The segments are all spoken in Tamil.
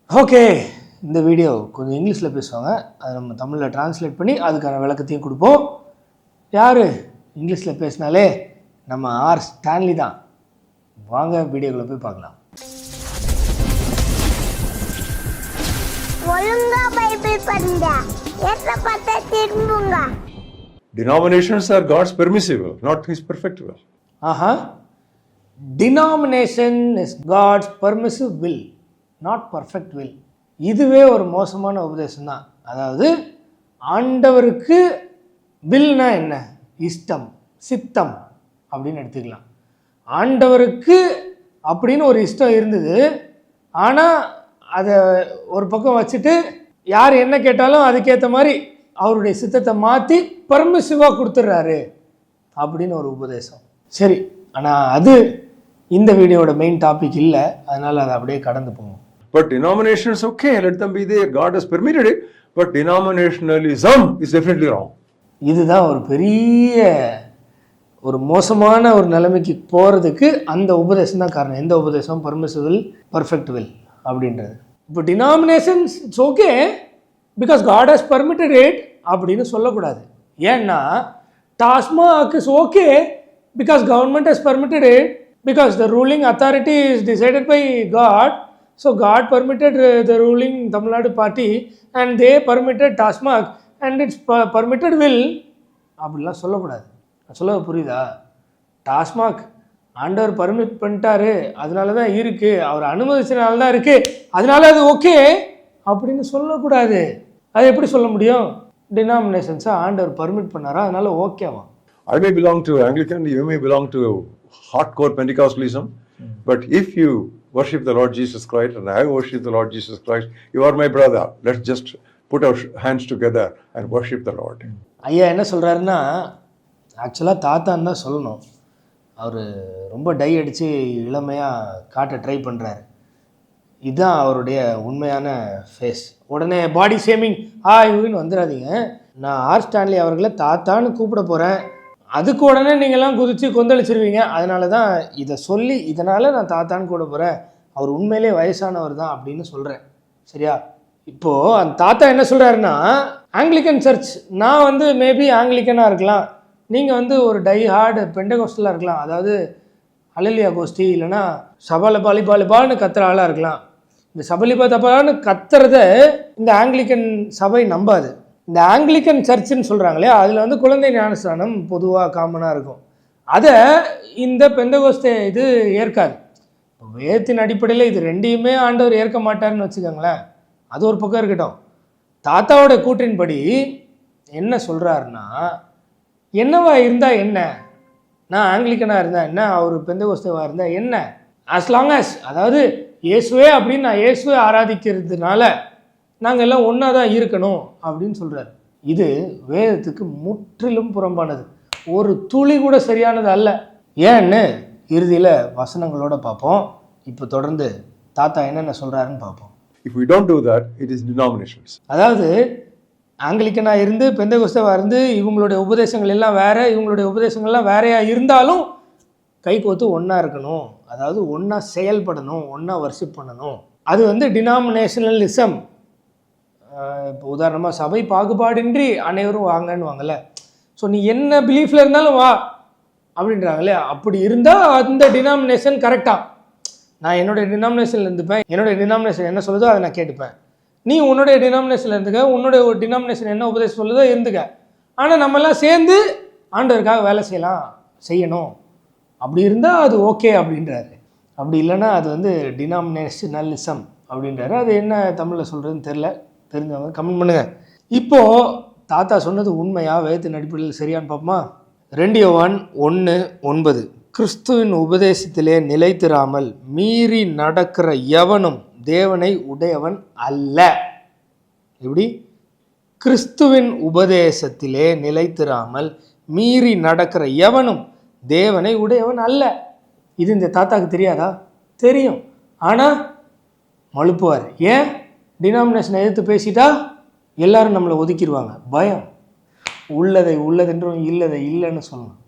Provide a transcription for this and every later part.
ஓகே, இந்த வீடியோ கொஞ்சம் இங்கிலீஷில் பேசுவாங்க, அதை நம்ம தமிழில் டிரான்ஸ்லேட் பண்ணி அதுக்கான விளக்கத்தையும் கொடுப்போம். யார் இங்கிலீஷில் பேசினாலே நம்ம ஆர் ஸ்டான்லி தான். வாங்க வீடியோக்குள்ளே போய் பார்க்கலாம். Denominations are God's permissive will, not His perfect will. Denomination is God's permissive will, not perfect will. இதுவே ஒரு மோசமான உபதேசம் தான். அதாவது ஆண்டவருக்கு வில்னா என்ன? இஷ்டம், சித்தம் அப்படின்னு எடுத்துக்கலாம். ஆண்டவருக்கு அப்படின்னு ஒரு இஷ்டம் இருந்தது, ஆனால் அதை ஒரு பக்கம் வச்சுட்டு யார் என்ன கேட்டாலும் அதுக்கேற்ற மாதிரி அவருடைய சித்தத்தை மாற்றி பர்மிசிவாக கொடுத்துட்றாரு அப்படின்னு ஒரு உபதேசம். சரி, ஆனால் அது இந்த வீடியோட மெயின் டாபிக் இல்லை, அதனால் அதை அப்படியே கடந்து போவோம். But denominations, okay, let them be there. God has permitted it, but denominationalism is definitely wrong. இதுதான் ஒரு பெரிய ஒரு மோசமான ஒரு நிலைமைக்கு போகிறதுக்கு அந்த உபதேசம் தான் காரணம். எந்த உபதேசம்? பர்மிசிபிள், பர்ஃபெக்ட் வில் அப்படின்றது. இப்போ denominations it's okay because God has permitted it அப்படின்னு சொல்லக்கூடாது. ஏன்னா TASMAC is okay because government has permitted it, because the ruling authority is decided by God. So God permitted the ruling Tamil Nadu party and they permitted TASMAC and it's permitted will அப்படிலாம் சொல்லக்கூடாது. சொல்ல புரியுதா? டாஸ்மாக் ஆண்டவர் பர்மிட் பண்ணிட்டாரு, அதனால தான் இருக்குது, அவர் அனுமதிச்சனால தான் இருக்குது, அதனால அது ஓகே அப்படின்னு சொல்லக்கூடாது. அது எப்படி சொல்ல முடியும்? டினாமினேஷன்ஸை ஆண்டவர் பர்மிட் பண்ணாரா, அதனால ஓகேவா? I may belong to Anglican, you may belong to hardcore Pentecostalism, but if you worship the Lord Jesus Christ and I worship the Lord Jesus Christ, you are my brother. Let's just put our hands together and worship the Lord. ஐயா என்ன சொல்கிறாருன்னா, ஆக்சுவலாக தாத்தான்னு தான் சொல்லணும். அவர் ரொம்ப டை அடித்து இளமையாக காட்ட ட்ரை பண்ணுறாரு. இதுதான் அவருடைய உண்மையான ஃபேஸ். உடனே பாடி ஷேமிங் இவன்னு வந்துடாதீங்க. நான் ஆர் ஸ்டான்லி அவர்களை தாத்தான்னு கூப்பிட போகிறேன், அதுக்கு உடனே நீங்கள்லாம் குதித்து கொந்தளிச்சிருவீங்க. அதனால தான் இதை சொல்லி இதனால் நான் தாத்தான்னு கூட போகிறேன், அவர் உண்மையிலே வயசானவர் தான் அப்படின்னு சொல்கிறேன். சரியா? இப்போது அந்த தாத்தா என்ன சொல்கிறாருன்னா, ஆங்கிலிக்கன் சர்ச், நான் மேபி ஆங்கிலிக்கனாக இருக்கலாம், நீங்கள் ஒரு டை ஹார்டு பெண்டகோஸ்டலாக இருக்கலாம், அதாவது அலலியா கோஷ்டி இல்லைன்னா சபலிபாலிபாலிபால்னு கத்துற ஆளாக இருக்கலாம். இந்த சபலிபாலிபால்னு கத்துறத இந்த ஆங்கிலிக்கன் சபை நம்பாது. இந்த ஆங்கிலிக்கன் சர்ச்சுன்னு சொல்கிறாங்களே, அதில் குழந்தை ஞானஸ்தானம் பொதுவாக காமனாக இருக்கும். அதை இந்த பெந்தகோஸ்தே இது ஏற்காது. வேதத்தின் அடிப்படையில் இது ரெண்டையுமே ஆண்டவர் ஏற்க மாட்டார்னு வச்சுக்கோங்களேன். அது ஒரு பக்கம் இருக்கட்டும். தாத்தாவோட கூற்றின்படி என்ன சொல்கிறாருன்னா, என்னவா இருந்தால் என்ன, நான் ஆங்கிலிக்கனாக இருந்தால் என்ன, அவர் பெந்தகோஸ்தேவாக இருந்தால் என்ன, ஆஸ் லாங் ஆஸ், அதாவது இயேசுவே அப்படின்னு நான் இயேசுவே ஆராதிக்கிறதுனால நாங்கள் எல்லாம் ஒன்றா தான் இருக்கணும் அப்படின்னு சொல்கிறார். இது வேதத்துக்கு முற்றிலும் புறம்பானது, ஒரு துளி கூட சரியானது அல்ல. ஏன்னு இறுதியில் வசனங்களோட பார்ப்போம். இப்போ தொடர்ந்து தாத்தா என்னென்ன சொல்கிறாருன்னு பார்ப்போம். If we don't do that, it is denominations. அதாவது ஆங்கிலிக்கனாக இருந்து பெந்தகோஸ்தேவாக இருந்து இவங்களுடைய உபதேசங்கள் எல்லாம் வேறு, இவங்களுடைய உபதேசங்கள்லாம் வேறையாக இருந்தாலும் கை கோத்து ஒன்றா இருக்கணும், அதாவது ஒன்றா செயல்படணும், ஒன்றா வர்ஷிப் பண்ணணும். அது டினாமினேஷனலிசம். இப்போ உதாரணமாக சபை பாகுபாடின்றி அனைவரும் வாங்கன்னு வாங்கல. ஸோ நீ என்ன பிலீஃபில் இருந்தாலும் வா அப்படின்றாங்களே, அப்படி இருந்தால் அந்த டினாமினேஷன் கரெக்டாக, நான் என்னுடைய டினாமினேஷனில் இருந்துப்பேன், என்னுடைய டினாமினேஷன் என்ன சொல்லுதோ அதை நான் கேட்டுப்பேன், நீ உன்னுடைய டினாமினேஷனில் இருந்துக்க, உன்னுடைய ஒரு டினாமினேஷன் என்ன உபதேசம் சொல்லுதோ இருந்துக்க, ஆனால் நம்மெல்லாம் சேர்ந்து ஆண்டவருக்காக வேலை செய்யணும். அப்படி இருந்தால் அது ஓகே அப்படின்றாரு. அப்படி இல்லைன்னா அது டினாமினேஷனலிசம் அப்படின்றாரு. அது என்ன தமிழில் சொல்கிறதுன்னு தெரில, தெரிஞ்சவங்க கமெண்ட் பண்ணுங்கள். இப்போது தாத்தா சொன்னது உண்மையா, வேதத்தின் அடிப்படையில் சரியான்னு பார்ப்போமா? 2 யோவான் 1:9, கிறிஸ்துவின் உபதேசத்திலே நிலைத்திராமல் மீறி நடக்கிற எவனும் தேவனை உடையவன் அல்ல. எப்படி? கிறிஸ்துவின் உபதேசத்திலே நிலைத்திராமல் மீறி நடக்கிற எவனும் தேவனை உடையவன் அல்ல. இது இந்த தாத்தாக்கு தெரியாதா? தெரியும், ஆனால் மழுப்புவார். ஏன்? டினாமினேஷனை எதிர்த்து பேசிட்டா எல்லாரும் நம்மளை ஒதுக்கிடுவாங்க, பயம். உள்ளதை உள்ளதென்றும் இல்லதை இல்லைன்னு சொல்லணும்.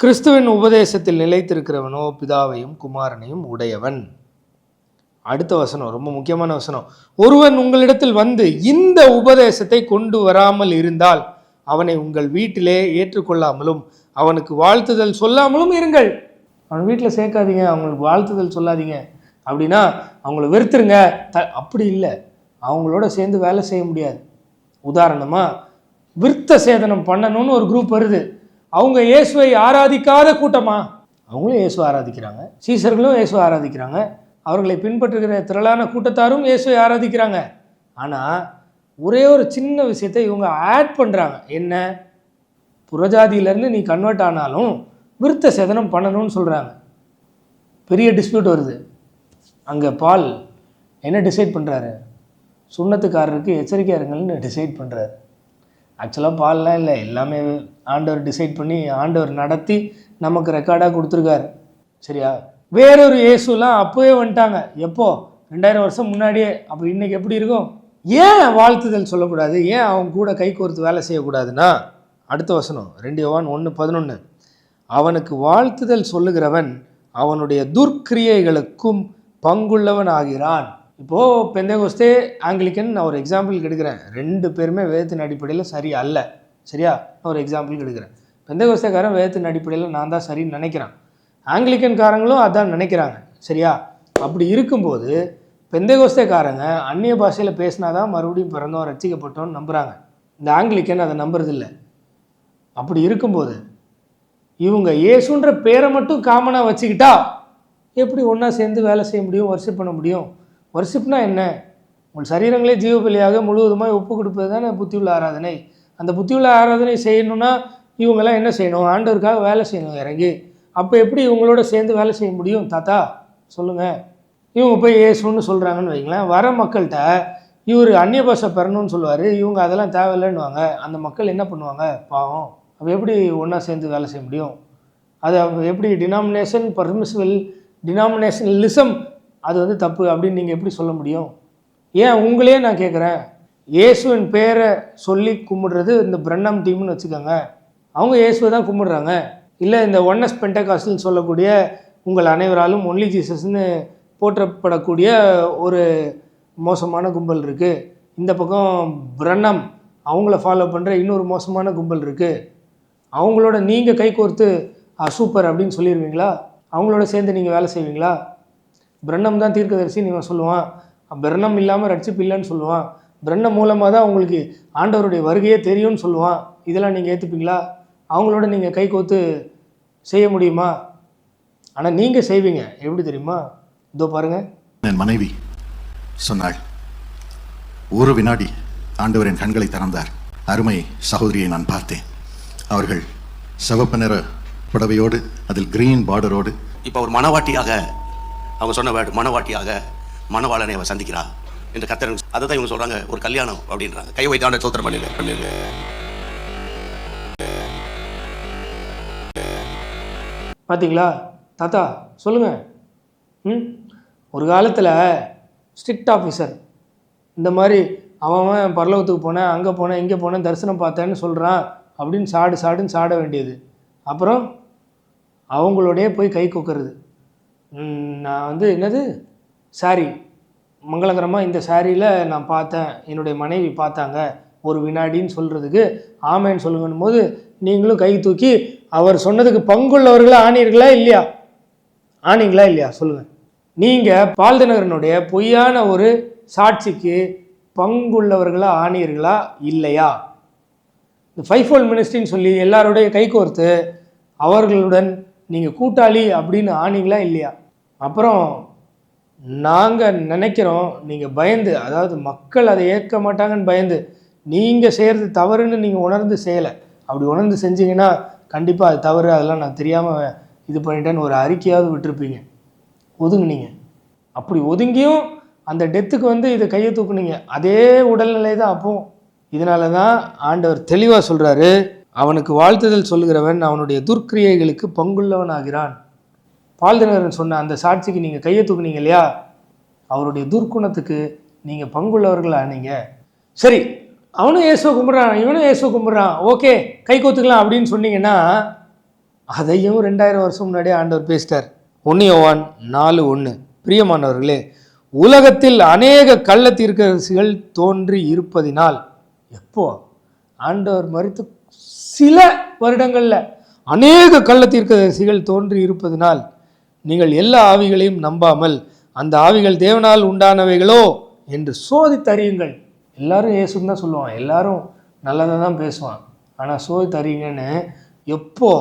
கிறிஸ்துவின் உபதேசத்தில் நிலைத்திருக்கிறவனோ பிதாவையும் குமாரனையும் உடையவன். அடுத்த வசனம் ரொம்ப முக்கியமான வசனம். ஒருவன் உங்களிடத்தில் வந்து இந்த உபதேசத்தை கொண்டு வராமல் இருந்தால் அவனை உங்கள் வீட்டிலே ஏற்றுக்கொள்ளாமலும் அவனுக்கு வாழ்த்துதல் சொல்லாமலும் இருங்கள். அவன் வீட்டில் சேர்க்காதீங்க, அவங்களுக்கு வாழ்த்துதல் சொல்லாதீங்க. அப்படின்னா அவங்கள வெறுத்துருங்க. அப்படி இல்லை, அவங்களோட சேர்ந்து வேலை செய்ய முடியாது. உதாரணமாக விருத்த சேதனம் பண்ணணும்னு ஒரு குரூப் வருது. அவங்க இயேசுவை ஆராதிக்காத கூட்டமா? அவங்களும் இயேசுவை ஆராதிக்கிறாங்க, சீசர்களும் இயேசுவை ஆராதிக்கிறாங்க, அவர்களை பின்பற்றுகிற திரளான கூட்டத்தாரும் இயேசுவை ஆராதிக்கிறாங்க. ஆனால் ஒரே ஒரு சின்ன விஷயத்தை இவங்க ஆட் பண்ணுறாங்க. என்ன? புறஜாதியிலேருந்து நீ கன்வெர்ட் ஆனாலும் விருத்த சேதனம் பண்ணணும்னு சொல்கிறாங்க. பெரிய டிஸ்பியூட் வருது. அங்கே பால் என்ன டிசைட் பண்ணுறாரு? சுண்ணத்துக்காரருக்கு எச்சரிக்கையாக இருங்கள்னு டிசைட் பண்ணுறாரு. ஆக்சுவலாக பால்லாம் இல்லை, எல்லாமே ஆண்டவர் டிசைட் பண்ணி ஆண்டவர் நடத்தி நமக்கு ரெக்கார்டாக கொடுத்துருக்காரு. சரியா? வேறொரு இயேசுலாம் அப்போவே வந்துட்டாங்க. எப்போ? 2000 வருஷம் முன்னாடியே. அப்போ இன்றைக்கி எப்படி இருக்கும்? ஏன் வாழ்த்துதல் சொல்லக்கூடாது? ஏன் அவங்க கூட கை கோர்த்து வேலை செய்யக்கூடாதுன்னா, அடுத்த வசனம் 2 யோவான் 1:11, அவனுக்கு வாழ்த்துதல் சொல்லுகிறவன் அவனுடைய துர்க்கிரியைகளுக்கும் பங்குள்ளவன் ஆகிறான். இப்போது பெந்தேகோஸ்தே, ஆங்கிலிக்கன் நான் ஒரு எக்ஸாம்பிளுக்கு எடுக்கிறேன். 2 பேருமே வேதத்தின் அடிப்படையில் சரி அல்ல. சரியா? நான் ஒரு எக்ஸாம்பிளுக்கு எடுக்கிறேன். பெந்தேகோஸ்தேக்காரன் வேதத்தின் அடிப்படையில் நான் தான் சரின்னு நினைக்கிறேன், ஆங்கிலிக்கன்காரங்களும் அதான் நினைக்கிறாங்க. சரியா? அப்படி இருக்கும்போது பெந்தேகோஸ்தேக்காரங்க அந்நிய பாஷையில் பேசினாதான் மறுபடியும் பிறந்தோம் ரட்சிக்கப்பட்டோன்னு நம்புகிறாங்க. இந்த ஆங்கிலிக்கன் அதை நம்புறதில்லை. அப்படி இருக்கும்போது இவங்க இயேசுன்ற பேரை மட்டும் காமனாக வச்சுக்கிட்டா எப்படி ஒன்றா சேர்ந்து வேலை செய்ய முடியும், வர்ஷிப் பண்ண முடியும்? வர்ஷிப்னா என்ன? உங்கள் சரீரங்களே ஜீவபலியாக முழுவதுமாக ஒப்பு கொடுப்பது தானே புத்தியுள்ள ஆராதனை. அந்த புத்தியுள்ள ஆராதனை செய்யணும்னா இவங்கெல்லாம் என்ன செய்யணும்? ஆண்டவருக்காக வேலை செய்யணும் இறங்கி. அப்போ எப்படி இவங்களோட சேர்ந்து வேலை செய்ய முடியும்? தாத்தா சொல்லுங்கள். இவங்க போய் இயேசுன்னு சொல்கிறாங்கன்னு வைங்களேன், வர மக்கள்கிட்ட இவர் அந்நிய பாஷை பெறணும்னு சொல்லுவார், இவங்க அதெல்லாம் தேவையில்லைன்னுவாங்க. அந்த மக்கள் என்ன பண்ணுவாங்க? பாவம். அப்போ எப்படி ஒன்றா சேர்ந்து வேலை செய்ய முடியும்? அது எப்படி டினாமினேஷன் பர்மிசிபிள், டினாமினேஷனலிசம் அது வந்து தப்பு அப்படின்னு நீங்கள் எப்படி சொல்ல முடியும்? ஏன் உங்களே நான் கேட்குறேன், இயேசுவின் பேரை சொல்லி கும்பிடுறது இந்த பிரண்ணம் டீம்னு வச்சுக்கோங்க, அவங்க இயேசுவை தான் கும்பிடுறாங்க. இல்லை இந்த ஒன்னஸ் பெண்டகாஸ்ட்னு சொல்லக்கூடிய உங்கள் அனைவராலும் ஒன்லி ஜீசஸ்ன்னு போற்றப்படக்கூடிய ஒரு மோசமான கும்பல் இருக்குது. இந்த பக்கம் பிரண்ணம் அவங்கள ஃபாலோ பண்ணுற இன்னொரு மோசமான கும்பல் இருக்குது. அவங்களோட நீங்கள் கை கோர்த்து சூப்பர் அப்படின்னு சொல்லிடுவீங்களா? அவங்களோட சேர்ந்து நீங்கள் வேலை செய்வீங்களா? பிரண்ணம் தான் தீர்க்கதரிசின்னு இவன் சொல்லுவான், பிரண்ணம் இல்லாமல் ரட்சிப்பு இல்லைன்னு சொல்லுவான், பிரண்ணம் மூலமாக தான் உங்களுக்கு ஆண்டவருடைய வருகையே தெரியும்னு சொல்லுவான். இதெல்லாம் நீங்கள் ஏற்றுப்பீங்களா? அவங்களோட நீங்கள் கை கோர்த்து செய்ய முடியுமா? ஆனால் நீங்கள் செய்வீங்க. எப்படி தெரியுமா? இதோ பாருங்கள், என் மனைவி சொன்னாள், ஒரு வினாடி ஆண்டவர் என் கண்களை திறந்தார். அருமை சகோதரியை நான் பார்த்தேன். அவர்கள் சிவப்பு நிற புடவையோடு அதில் கிரீன் பார்டரோடு, இப்போ ஒரு மனவாட்டியாக அவங்க சொன்ன வேர்டு, மனவாட்டியாக மனவாளனை அவன் சந்திக்கிறா என்று கர்த்தர். அதை தான் இவங்க சொல்கிறாங்க ஒரு கல்யாணம் அப்படின்றாங்க. கை வைத்தாண்ட சோத்திரம் பண்ணிடு. பார்த்தீங்களா தாத்தா? சொல்லுங்கள். ஒரு காலத்தில் ஸ்ட்ரிக்ட் ஆஃபீஸர் இந்த மாதிரி அவன் பரலோகத்துக்கு போனேன், அங்கே போனேன், இங்கே போனேன், தரிசனம் பார்த்தேன்னு சொல்கிறான் அப்படின்னு சாடுன்னு சாட வேண்டியது. அப்புறம் அவங்களோடைய போய் கை கொக்கிறது. நான் வந்து என்னது சாரி மங்களகரமாக இந்த சாரியில் நான் பார்த்தேன், என்னுடைய மனைவி பார்த்தாங்க ஒரு வினாடின்னு சொல்கிறதுக்கு ஆமைன்னு சொல்லுங்கன்னும் போது நீங்களும் கை தூக்கி அவர் சொன்னதுக்கு பங்குள்ளவர்களா ஆனீர்களா இல்லையா? ஆனீங்களா இல்லையா? சொல்லுங்கள். நீங்கள் பால்தினகரனுடைய பொய்யான ஒரு சாட்சிக்கு பங்குள்ளவர்களா ஆனீர்களா இல்லையா? இந்த 5-fold மினிஸ்ட்ரின்னு சொல்லி எல்லாருடைய கை கோர்த்து அவர்களுடன் நீங்கள் கூட்டாளி அப்படின்னு ஆனீங்களா இல்லையா? அப்புறம் நாங்கள் நினைக்கிறோம் நீங்கள் பயந்து, அதாவது மக்கள் அதை ஏற்க மாட்டாங்கன்னு பயந்து நீங்கள் செய்கிறது தவறுன்னு நீங்கள் உணர்ந்து செய்யலை. அப்படி உணர்ந்து செஞ்சீங்கன்னா கண்டிப்பாக அது தவறு, அதெல்லாம் நான் தெரியாமல் இது பண்ணிட்டேன்னு ஒரு அறிக்கையாவது விட்டுருப்பீங்க. ஒதுங்குனீங்க. அப்படி ஒதுங்கியும் அந்த டெத்துக்கு வந்து இதை கையை தூக்குனீங்க. அதே உடல்நிலை தான் அப்பவும். இதனால தான் ஆண்டவர் தெளிவாக சொல்கிறாரு, அவனுக்கு வாழ்த்துதல் சொல்லுகிறவன் அவனுடைய துர்க்கிரியைகளுக்கு பங்குள்ளவன் ஆகிறான். பால்தினகரன் சொன்ன அந்த சாட்சிக்கு நீங்கள் கையை தூக்குனீங்க இல்லையா? அவருடைய துர்க்குணத்துக்கு நீங்கள் பங்குள்ளவர்கள் ஆனீங்க. சரி, அவனும் இயேசுவை கும்பிட்றான், இவனும் இயேசுவை கும்பிட்றான், ஓகே கை கோத்துக்கலாம் அப்படின்னு சொன்னீங்கன்னா அதையும் 2000 வருஷம் முன்னாடியே ஆண்டவர் பேசிட்டார். 1 யோவான் 4:1, பிரியமானவர்களே, உலகத்தில் அநேக கள்ள தீர்க்கதரிசிகள் தோன்றி இருப்பதினால், எப்போ ஆண்டவர் மரித்து சில வருடங்கள்ல அநேக கள்ள தீர்க்கதரிசிகள் தோன்றி இருப்பதினால் நீங்கள் எல்லா ஆவிகளையும் நம்பாமல் அந்த ஆவிகள் தேவனால் உண்டானவைகளோ என்று சோதித்தறியுங்கள். எல்லாரும் இயேசுன்னு தான் சொல்லுவான், எல்லாரும் நல்லதை தான் பேசுவான், ஆனால் சோதித்தறியுங்கன்னு எப்போ?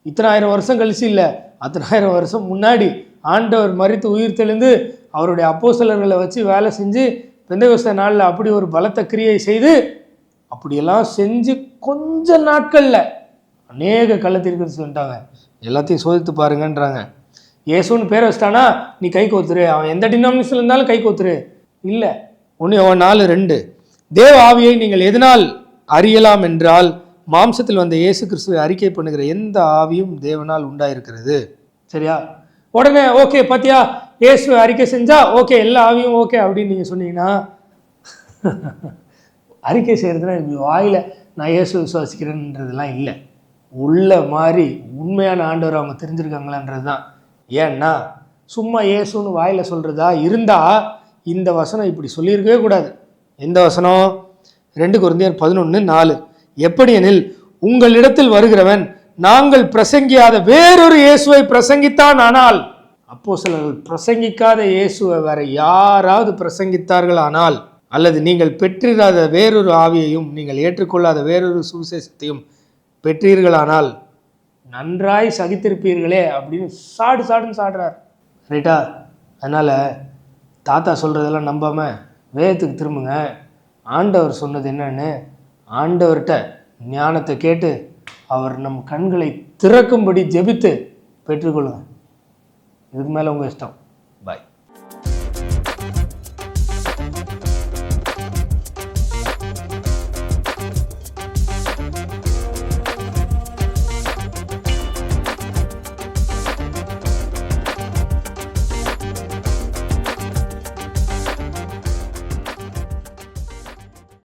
இத்தனை ஆயிரம் வருஷம் கழிச்சு இல்லை, அத்தனாயிரம் வருஷம் முன்னாடி ஆண்டவர் மரித்து உயிர் தெளிந்து அவருடைய அப்போஸ்தலர்களை வச்சு வேலை செஞ்சு பெந்தெகோஸ்தே நாளில் அப்படி ஒரு பலத்த கிரியை செய்து அப்படியெல்லாம் செஞ்சு கொஞ்ச நாட்களில் அநேக கள்ளத்தீர்க்கதரிசி வந்துட்டாங்க. எல்லாத்தையும் சோதித்து பாருங்கன்றாங்க. இயேசுன்னு பேரை வச்சிட்டானா நீ கை கோத்துரு, அவன் எந்த டினாமினேஷன்ல இருந்தாலும் கை கோத்துரு. இல்லை, 1:4 தேவ ஆவியை நீங்கள் எதனால் அறியலாம் என்றால், மாம்சத்தில் வந்த இயேசு கிறிஸ்துவை அறிக்கை பண்ணுகிற எந்த ஆவியும் தேவனால் உண்டாயிருக்கிறது. சரியா? உடனே ஓகே பாத்தியா, இயேசுவை அறிக்கை செஞ்சா ஓகே, எல்லா ஆவியும் ஓகே அப்படின்னு நீங்கள் சொன்னீங்கன்னா, அறிக்கை செய்கிறதுனா இப்படி வாயில் நான் இயேசு விசுவாசிக்கிறேன்றதுலாம் இல்லை, உள்ள மாதிரி உண்மையான ஆண்டவர் அவங்க தெரிஞ்சிருக்காங்களான்றது தான். ஏன்னா சும்மா இயேசுன்னு வாயில் சொல்கிறதா இருந்தால் இந்த வசனம் இப்படி சொல்லியிருக்கவே கூடாது. எந்த வசனம்? 2 கொரிந்தியர் 11:4. எப்படி எனில், உங்களிடத்தில் வருகிறவன் நாங்கள் பிரசங்கியாத வேறொரு இயேசுவை பிரசங்கித்தான். ஆனால் அப்போஸ்தலர்கள் பிரசங்கிக்காத இயேசுவை வேற யாராவது பிரசங்கித்தார்கள் ஆனால், அல்லது நீங்கள் பெற்றிராத வேறொரு ஆவியையும் நீங்கள் ஏற்றுக்கொள்ளாத வேறொரு சுவிசேஷத்தையும் பெற்றீர்களானால் நன்றாய் சகித்திருப்பீர்களே அப்படின்னு சாடுன்னு சாடுறார். ரைட்டா? அதனால் தாத்தா சொல்கிறதெல்லாம் நம்பாமல் வேதத்துக்கு திரும்புங்க. ஆண்டவர் சொன்னது என்னன்னு ஆண்டவர்கிட்ட ஞானத்தை கேட்டு அவர் நம் கண்களை திறக்கும்படி ஜெபித்து பெற்றுக்கொள்ளுங்க. இதுக்கு மேலே உங்கள் இஷ்டம்.